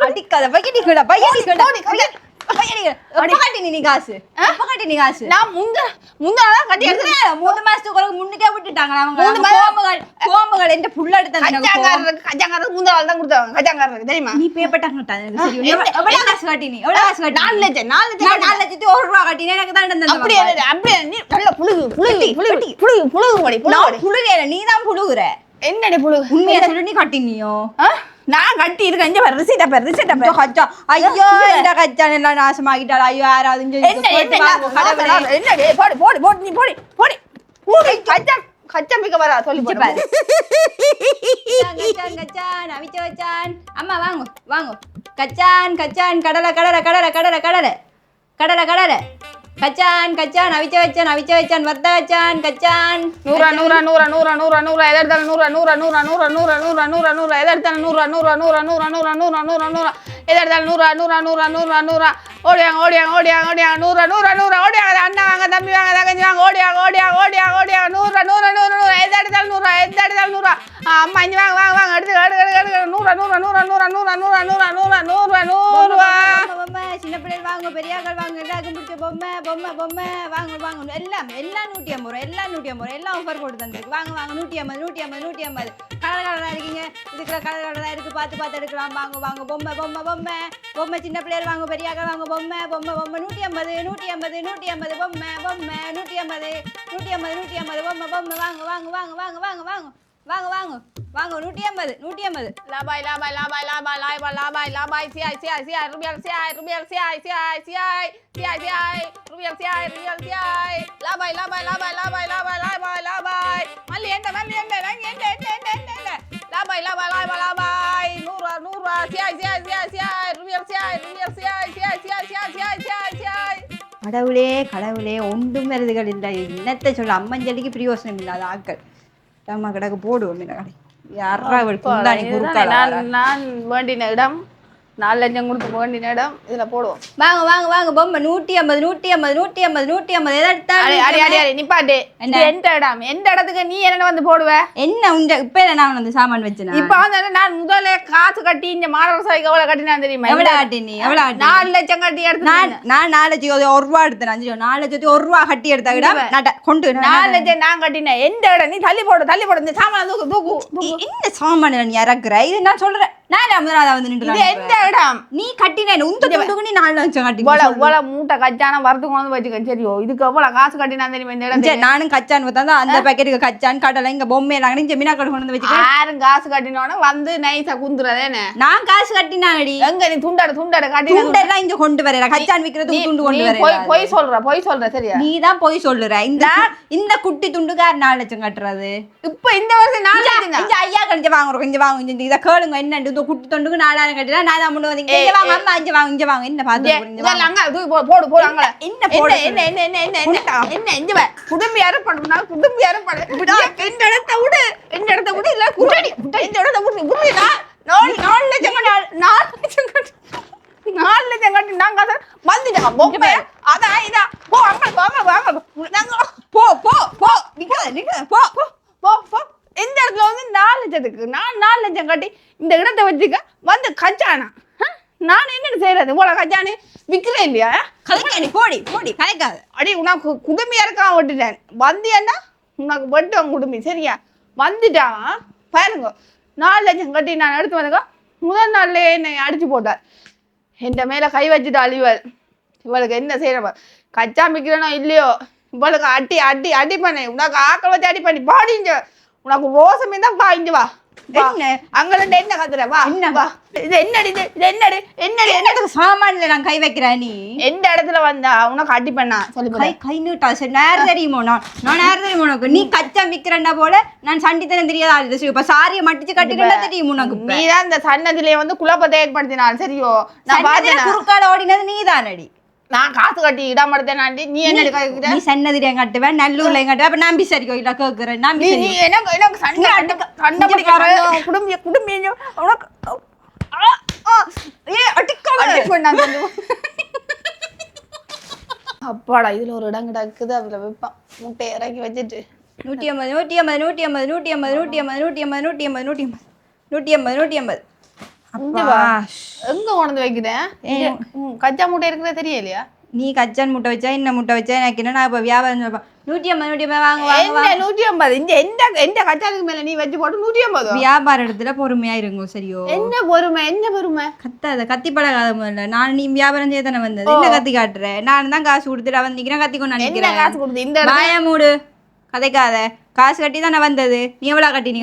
அடிக்காத பையடிக்கடா பையடிக்கடா நீ காசு நீ காசு நான் முந்தா கட்டி எடுத்துறேன் 3 மாசத்துக்கு முன்னுக்கே விட்டுட்டாங்க அவங்க கோம்புகள் என்ற புள்ள எடுத்தாங்க கஜாங்காரருக்கு முந்தா தான் கொடுத்தாங்க கஜாங்காரருக்கு தெரியுமா நீ பேப்பட்டாங்க எவ்வளவு காசு கட்டி நீ எவ்வளவு காசு கட்டி 4 லட்சம் 1 ரூபா கட்டினே எனக்கு தான் தந்தது அப்படியே நீ நல்ல புழுகு நீ தான் புழுகுற என்னடி புழுகு உண்மையா சொல்லி நீ கட்டினியோ நான் கட்டி இருக்கேன் இங்க பாரு ரிசீட் கச்சா ஐயோ இந்த கச்சான் எல்லாம் நாசமாகிட்டாள் ஐயோ யாராவது என்னடி போடி நீ போடி கச்சம் பிக்க வரா சொல்லி பாரு கச்சான் அவிச்ச வச்சான் அம்மா வாங்க கச்சான் கடலை கச்சான் அவிச்ச வச்சான் வர்த்த வச்சான் கச்சான் 100 எதர்தல் 100 எதர்தல் 100 ஓடியாங்க 100 அண்ணா வாங்க தம்பி வாங்க தங்கச்சி வாங்க ஓடியாங்க 100 எதர்தல் 100 அம்மா இங்க வாங்க எடுத்து 100 சின்ன பிள்ளைகள் வாங்க பெரியாக்கள் வாங்க எல்லாருக்கும் பிடிச்ச பொம்மை வாங்க எல்லாம் 150 எல்லாம் ஆஃபர் போட்டு தந்துருக்கு வாங்க 150 கலர் இருக்கீங்க இதுக்குற கலர் இருக்கு பார்த்து எடுக்கலாம் வாங்க பொம்மை சின்ன பிள்ளைகள் வாங்க பெரியாக்கள் வாங்க பொம்மை 150 பொம்மை 150 பொம்மை வாங்க 150 லாபாய் சியாய் ருபியல் சியாய் லாபாய் மல்லி என்ன லாபாய் 100 சியாய் ருபியல் சியாய் கடவுளே ஒன்றும் மருதுகள் இல்லை என்னத்தை சொல்ல அம்மஞ்சலிக்கு பிரயோசனம் இல்லாத ஆட்கள் அம்மா கிடக்கு போடுவோம் யாரா நான் வேண்டின இடம் 4 லட்சம் கொடுத்து வேண்டின இடம் இதுல போடுவோம் வாங்க பொம்மை 150 அடி நிப்பாட்டு எந்த இடத்துக்கு நீ என்ன வந்து போடுவ என்ன இப்ப நான் வந்து சாமான் வச்சேன் இப்ப வந்து நான் முதல்ல காசு கட்டி இந்த மாடல் சாய்க்கு எவ்வளவு கட்டினா தெரியுமா எவ்வளவு கட்டி நீ 4 லட்சம் கட்டி எடுத்து நான் 4 லட்சம் 1 ரூபா எடுத்தேன் 4 லட்சம் 1 ரூபா கட்டி எடுத்த இடம் கொண்டு 4 லட்சம் நான் கட்டினேன் எந்த இடம் நீ தள்ளி போடு இந்த சாமான தூக்கு இந்த சாமான நீ இறக்குற இது நான் சொல்றேன் நான் முதலாவது வந்து நின்று எந்த இடம் நீ கட்டினேன் உந்த துண்டுக்கு நீ 4 லட்சம் கட்டி இவ்வளவு மூட்டை கச்சான வரதுக்கு வந்து வச்சுக்க சரியோ இதுக்கு எவ்வளவு காசு கட்டினா தெரியுமா இந்த இடம் நானும் கச்சான் பார்த்தா அந்த பேக்கெட்டுக்கு கச்சான் கடலை இங்க பொம்மை எல்லாம் இங்க மீனாக்கடை கொண்டு வந்து வச்சுக்க யாரும் காசு கட்டினோட வந்து நைஸா குந்துறதேனே நான் காசு கட்டினாடி எங்க நீ துண்டாடு கட்டி துண்டெல்லாம் இங்க கொண்டு வரல கச்சான் விக்கிறதுக்கு துண்டு கொண்டு வரல போய் சொல்ற சரியா நீ தான் போய் சொல்லுற இந்த குட்டி துண்டுக்கார் 4 லட்சம் கட்டுறது இப்ப இந்த வருஷம் 4 லட்சம் இந்த ஐயா கழிஞ்ச வாங்குறோம் இங்க வாங்க இத கேளுங்க என்ன இந்த குட்டி துண்டுக்கு 4000 கட்டினா நான் தான் முன்ன வந்து இங்க வாங்க அம்மா இங்க வாங்க என்ன பாத்து போடு அங்க என்ன இங்க வா குடும்பி யாரும் பண்ணா இந்த இடத்தை விடு இல்ல குடி இந்த இடத்தை விடு 4 லட்சம் கட்டி 4 லட்சம் கட்டி நாங்க வந்துட்டோம் பொம்மை அதான் இதா போ வாங்க போ நிக்க போ இந்த இடத்துல வந்து 4 லட்சத்துக்கு நான் 4 லட்சம் கட்டி இந்த இடத்தை வச்சுக்க வந்து கச்சானா நான் என்ன செய்யறது இவ்வளவு கச்சானு விக்கிறேன் இல்லையா கலைக்காடி போடி கலைக்காது அடி உனக்கு குடும்பியா இருக்கான் விட்டுட்டேன் வந்தியன்னா உனக்கு வெட்டுவாங்க குடும்பி சரியா வந்துட்டான் பாருங்க 4 லட்சம் கட்டி நான் எடுத்து வந்தங்க முதல் நாள்லயே என்னை அடிச்சு போட்டார் என் மேல கை வச்சுட்டாள் இவளுக்கு என்ன செய்யற கச்சா மிக்கிறனோ இல்லையோ இவளுக்கு அடி பண்ணி உனக்கு ஆக்கள் வச்சு அடி பண்ணி பாடிஞ்ச உனக்கு ரோசமே தான் பாய்ஞ்சு வா அங்க என்ன கத்துற வா இது என்னடி சாமான்ல நான் கை வைக்கிறேன் நீ எந்த இடத்துல வந்தா உனக்கு அடி பண்ணா சொல்லி கை நீட்டா சரி நேர தெரியுமோ நான் நேர தெரியுமோ உனக்கு நீ கச்சா விக்கிறண்டா போல நான் சண்டித்தனம் தெரியாத இப்ப சாரியை மட்டிச்சு கட்டிட்டு தெரியும் உனக்கு நீதான் இந்த சன்னதிலே வந்து குழப்பத்தை ஏற்படுத்தினாள் சரியோ நான் பாத்தேன் குறுக்கால ஓடினது நீதானடி நான் காசு கட்டி இடம் எடுத்தேனாண்டி நீ என்ன நீ சன்னதிலே கட்டுவேன் நல்லூர்ல கட்டுவேன் அப்ப நம்பி சரி கோயில கேக்குறேன் நம்பி நீ எனக்கு சண்டை பிடிக்காத குடும்பி உனக்கு அப்பாடா இதுல ஒரு இடம் கிடக்குது அதுல வைப்பான் முட்டையை இறக்கி வச்சுட்டு 150 எங்க கொண்டு வைக்கிறேன் கச்சா மூட்டை இருக்கிற தெரியலையா நீ கச்சான் முட்டை வச்சா என்ன முட்டை வச்சா எனக்கு என்ன நான் இப்ப வியாபாரம் 150 வாங்க என்ன 150 இந்த எந்த கச்சாலுக்கு மேல நீ வச்சு போட்டு 150 வியாபார இடத்துல பொறுமையா இருங்க சரியோ என்ன பொறுமை கத்தாத கத்தி பழகாத முதல்ல நான் நீ வியாபாரம் செய்ய தானே வந்தது என்ன கத்தி காட்டுற நான் தான் காசு கொடுத்துட்டு வந்திக்கிறேன் கத்தி கொண்டு நினைக்கிறேன் காசு கொடுத்து இந்த வாய மூடு கதைக்காத காசு கட்டி தானே வந்தது நீ எவ்வளவு கட்டி நீ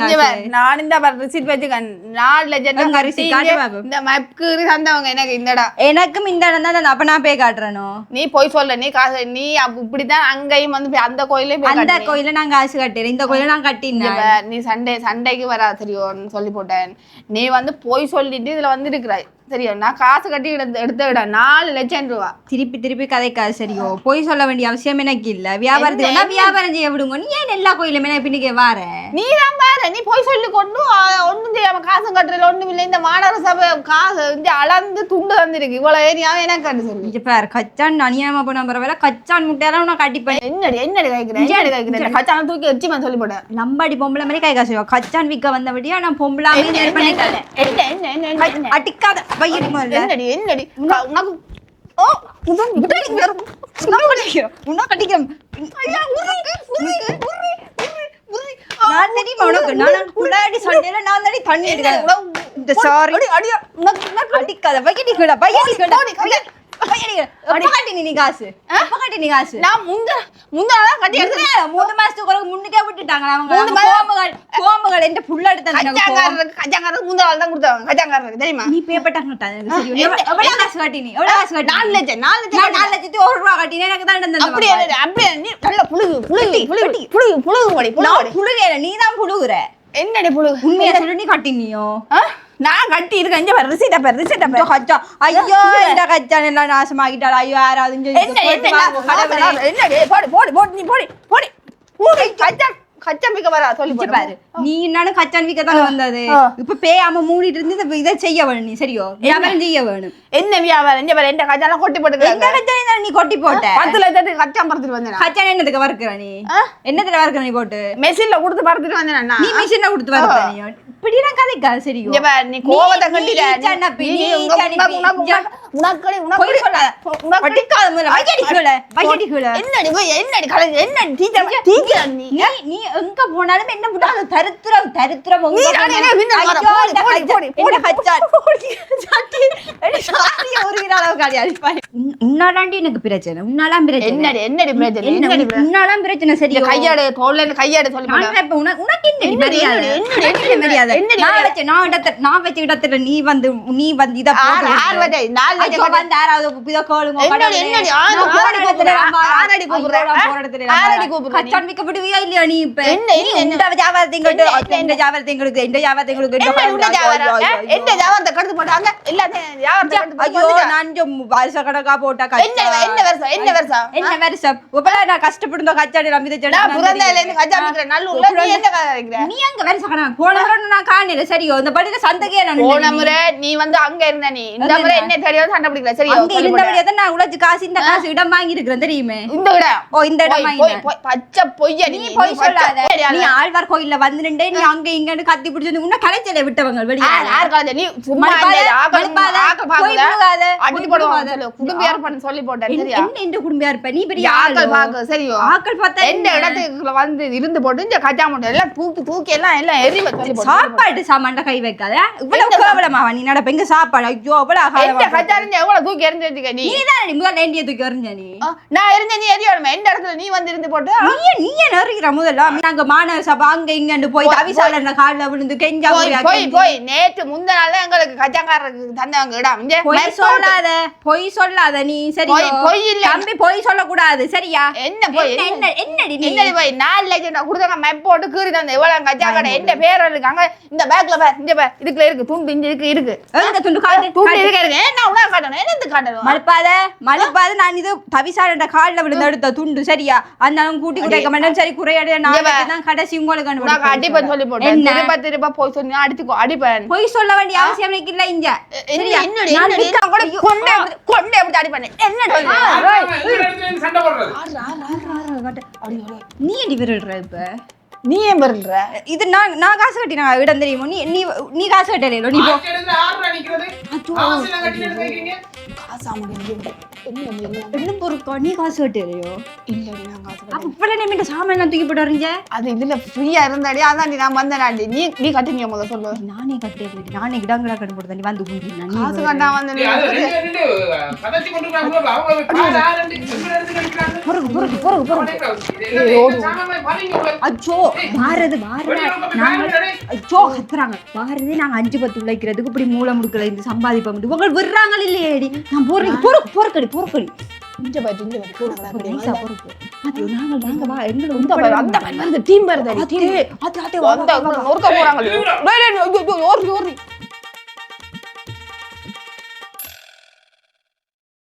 நான் இந்த ரிசீட் வச்சுக்கேன் 4 லட்சம் இந்த மப்க்கு தந்தவங்க எனக்கு இந்தடா எனக்கும் இந்த இடம் தான் அப்ப நான் போய் காட்டுறனோ நீ போய் சொல்ல நீ காசு நீ இப்படிதான் அங்கேயும் வந்து அந்த கோயிலே அந்த கோயில நான் காசு கட்டுறேன் இந்த கோயில நான் கட்டினேன் நீ சண்டைக்கு வரா தெரியும் சொல்லி போட்டேன் நீ வந்து போய் சொல்லிட்டு இதுல வந்து இருக்கிறாய் சரியா நான் காசு கட்டி எடுத்த விட 4 லட்சம் ரூபா திருப்பி கதைக்காது சரியோ போய் சொல்ல வேண்டிய அவசியம் எனக்கு இல்ல வியாபாரத்துக்கு வியாபாரம் செய்ய விடுங்க நீ ஏன் எல்லா கோயிலுமே நான் பின்னுக்கே வார நீ தான் பாரு நீ போய் சொல்லி கொண்டு ஒண்ணும் செய்யாம காசு கட்டுறதுல ஒண்ணும் இல்லை இந்த மாநகர சபை காசு வந்து அளந்து துண்டு தந்திருக்கு இவ்வளவு ஏரியாவே எனக்கு கட்டு சொல்லி பாரு கச்சான் அநியாயமா போன பரவாயில்ல கச்சான் முட்டையெல்லாம் நான் கட்டிப்பேன் என்னடி கைக்கிறேன் கச்சான தூக்கி வச்சு சொல்லி போட்டேன் நம்பாடி பொம்பளை மாதிரி கை காசு கச்சான் விற்க வந்தபடியா நான் பொம்பளாமே அடிக்காத என்னடி உனக்கு காசு நான் முன்னாதான் கட்டி 3 மாசத்துக்கு முன்னுக்கே விட்டுட்டாங்க கோம்புகள் என்ற புள்ள கச்சாங்காரருக்கு முந்தாள் தான் கொடுத்தாங்க கச்சாங்காரருக்கு தெரியுமா நீ பேப்பட்டாங்க காசு கட்டினி எவ்வளவு காசு கட்டி 4 லட்சத்துக்கு 1 ரூபா கட்டினே எனக்கு தான் அப்படியே நீ நல்ல புழுகு நீ தான் புழுகுற என்னடி புழுகு உண்மையா சொல்லி நீ கட்டினியோ நான் கட்டி இருக்கேன் இங்க பாரு ரிசீட் பாரு கச்சா ஐயோ இந்த கச்சான் எல்லாம் நாசமாக்கிட்டாளா ஐயோ யாராவது என்னடி போடு நீ போடி கச்சா மிக்க வரா சொல்லி பாரு நீ நானும் கச்சான் விக்க தானே வந்தது இப்ப பேயாம மூடிட்டு இருந்து இதை செய்ய வேணும் நீ சரியோ வியாபாரம் செய்ய வேணும் என்ன வியாபாரம் இந்த பாரு எந்த கச்சாலாம் கொட்டி போட்டு எந்த கச்சான் நீ கொட்டி போட்ட 10 லட்சத்துக்கு கச்சா பறந்துட்டு வந்தேன் கச்சான் என்னத்துக்கு வறுக்கிற நீ என்னத்துல வறுக்கிற நீ போட்டு மெஷின்ல கொடுத்து பறந்துட்டு வந்தேன் நீ மெஷின்ல கொடுத்து வறுக்கிற நீ இப்படி நான் கதைக்கா சரியோ இங்க பாரு நீ கோவத்தை கண்டில போய் சொல்லாத பட்டிக்காத முதல்ல என்னடி கலை என்னடி டீச்சர் நீ எங்க போனாலும் என்ன புடாது தரித்திரம் உன்னாலாண்டி எனக்கு பிரச்சனை உன்னாலாம் பிரச்சனை உன்னாலாம் பிரச்சனை சரி கையாடு தோல்ல கையாடு சொல்லி உனக்கு என்ன மரியாதை நான் வச்ச இடத்துல நீ வந்து இத இல்லையா நீ இப்ப வருஷக்கணக்கா போட்டா கஷ்டப்பட்டு கச்சாடி நீ அங்க வருஷக்கணக்கு போன நான் காணல சரியோ இந்த படிக்க சந்தகே போன முறை நீ வந்து அங்க இருந்த நீ இந்த முறை என்ன தெரியாது சண்டை பிடிக்கல சரியோ அங்க இருந்தபடியே தான் நான் உழைச்சு காசு இந்த காசு இடம் வாங்கி இருக்கிறேன் தெரியுமே இந்த இடம் இந்த இடம் வாங்கி பச்சை பொய்யா நீ போய் சொல்லாத நீ ஆழ்வார் கோயில்ல வந்துட்டே நீ அங்க இங்கன்னு கத்தி பிடிச்சு உன்ன கலைச்சல விட்டவங்க வெளிய யார் காத நீ சும்மா அடி போடுவாங்க குடும்பியார் பண்ண சொல்லி போட்டேன் சரியா என்ன இந்த குடும்பியார் இருப்ப நீ பெரிய ஆட்கள் பாக்க சரியோ ஆட்கள் பார்த்தா இந்த இடத்துக்கு வந்து இருந்து போட்டு இந்த கச்சா மூட்டை எல்லாம் தூக்கி எல்லாம் எரி சொல்லி போட்டு சாப்பாடு சாமான்ல கை வைக்காத இவ்வளவு கேவலமாவா நீ நடப்ப எங்க சாப்பாடு ஐயோ அவ்வளவு இந்த கச்சா இருந்து எவ்வளவு தூக்கி எரிஞ்சு வச்சுக்க நீ நீதான் முதல்ல ஏண்டிய தூக்கி எறிஞ்ச நீ நான் எரிஞ்ச நீ எரியணுமே எந்த இடத்துல நீ வந்து இருந்து போட்டு நீ நெருகிற முதல்ல நாங்க மாநகர சபை அங்க இங்கன்னு போய் தவிசாளர் காலில் விழுந்து கெஞ்சா போய் நேற்று முந்த நாள் எங்களுக்கு கச்சாங்காரருக்கு தந்தவங்க இடம் பொய் சொல்லாத நீ சரி பொய் இல்ல தம்பி பொய் சொல்லக்கூடாது சரியா என்ன போய் என்னடி என்னடி போய் 4 லட்சம் கொடுத்தாங்க மேப் போட்டு கீறி தந்த எவ்வளவு கச்சாங்கடை என்ன பேர் இருக்காங்க இந்த பேக்ல பார் இந்த பார் இதுக்குள்ள இருக்கு துண்டு இங்க இருக்கு எங்க துண்டு காட்டு துண்டு இருக்கு என்ன உனக்கு காட்டணும் என்னது காட்டணும் மலப்பாத நான் இது தவிசாளர் காலில் விழுந்து எடுத்த துண்டு சரியா அந்த கூட்டி குறைக்க மாட்டேன் சரி குறையாடு நான் கடைசி உங்களுக்கு அடிப்பேன் சொல்லி போட்டேன் திருப்ப போய் சொன்னா அடிச்சுக்கோ அடிப்பேன் பொய் சொல்ல வேண்டிய அவசியம் எனக்கு இல்ல இங்க கொண்டே எப்படி அடி பண்ணேன் என்ன நீ அடி விடுற இப்ப நீ ஏன் பண்ற இது நான் காசு கட்டி நான் இடம் தெரியுமோ நீ நீ நீ காசு கட்டலையோ நீ போ காசா முடியும் என்ன பொறுக்கா நீ காசு கட்டலையோ இல்லடி நான் காசு அப்ப இப்ப நீ சாமான் தூக்கி போட்டு வரீங்க அது இதுல ஃப்ரீயா இருந்தாடி அதான் நான் வந்தேனாண்டி நீ கட்டினியா முதல்ல சொல்லு நானே கட்டேன் நானே கிடங்களா கட்டு போட்டு நீ வந்து குந்தி காசு கட்டா வந்து அச்சோ வாரது அச்சோ கத்துறாங்க வாரது நாங்க 5-10 உழைக்கிறதுக்கு இப்படி மூளை முடுக்கல இந்த சம்பாதிப்போம் உங்க விடுறாங்க இல்லையேடி நான் போறேன் போறக்கடி இங்க பாரு இங்க பாரு நைசா பொறுப்பு அது நாங்க வா எங்க இந்த பாரு அந்த மாதிரி டீம் வருது அது அந்த ஒர்க்க போறாங்க ஓர்